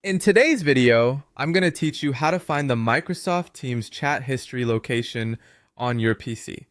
In today's video, I'm going to teach you how to find the Microsoft Teams chat history location on your PC.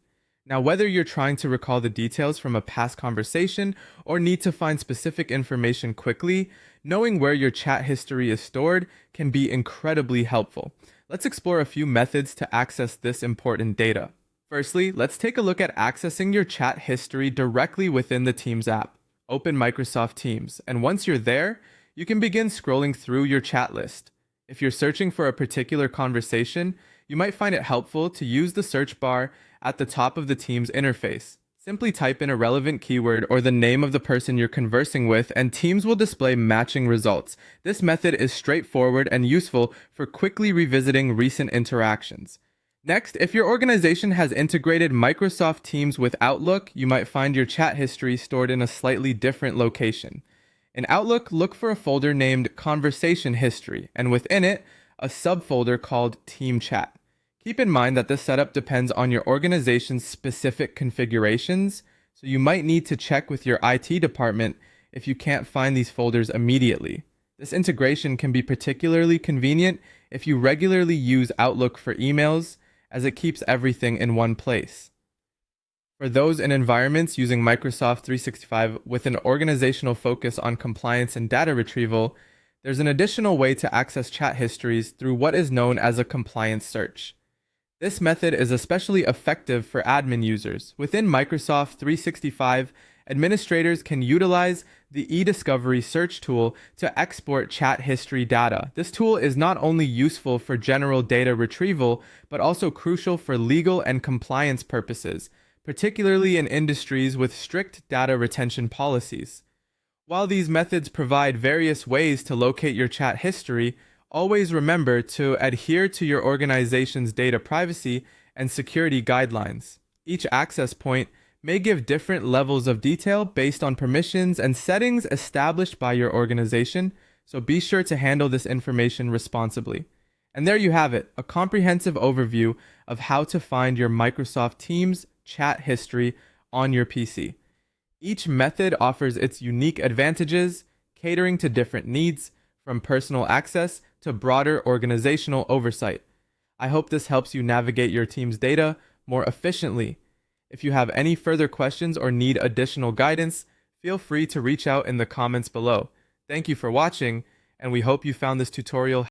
Now, whether you're trying to recall the details from a past conversation or need to find specific information quickly, knowing where your chat history is stored can be incredibly helpful. Let's explore a few methods to access this important data. Firstly, let's take a look at accessing your chat history directly within the Teams app. Open Microsoft Teams, and once you're there, you can begin scrolling through your chat list. If you're searching for a particular conversation, you might find it helpful to use the search bar at the top of the Teams interface. Simply type in a relevant keyword or the name of the person you're conversing with, and Teams will display matching results. This method is straightforward and useful for quickly revisiting recent interactions. Next, if your organization has integrated Microsoft Teams with Outlook, you might find your chat history stored in a slightly different location. In Outlook, look for a folder named Conversation History, and within it, a subfolder called Team Chat. Keep in mind that this setup depends on your organization's specific configurations, so you might need to check with your IT department if you can't find these folders immediately. This integration can be particularly convenient if you regularly use Outlook for emails, as it keeps everything in one place. For those in environments using Microsoft 365 with an organizational focus on compliance and data retrieval, there's an additional way to access chat histories through what is known as a compliance search. This method is especially effective for admin users. Within Microsoft 365, administrators can utilize the eDiscovery search tool to export chat history data. This tool is not only useful for general data retrieval, but also crucial for legal and compliance purposes, particularly in industries with strict data retention policies. While these methods provide various ways to locate your chat history, always remember to adhere to your organization's data privacy and security guidelines. Each access point may give different levels of detail based on permissions and settings established by your organization, so be sure to handle this information responsibly. And there you have it, a comprehensive overview of how to find your Microsoft Teams chat history on your PC. Each method offers its unique advantages, catering to different needs, from personal access to broader organizational oversight. I hope this helps you navigate your team's data more efficiently. If you have any further questions or need additional guidance, feel free to reach out in the comments below. Thank you for watching, and we hope you found this tutorial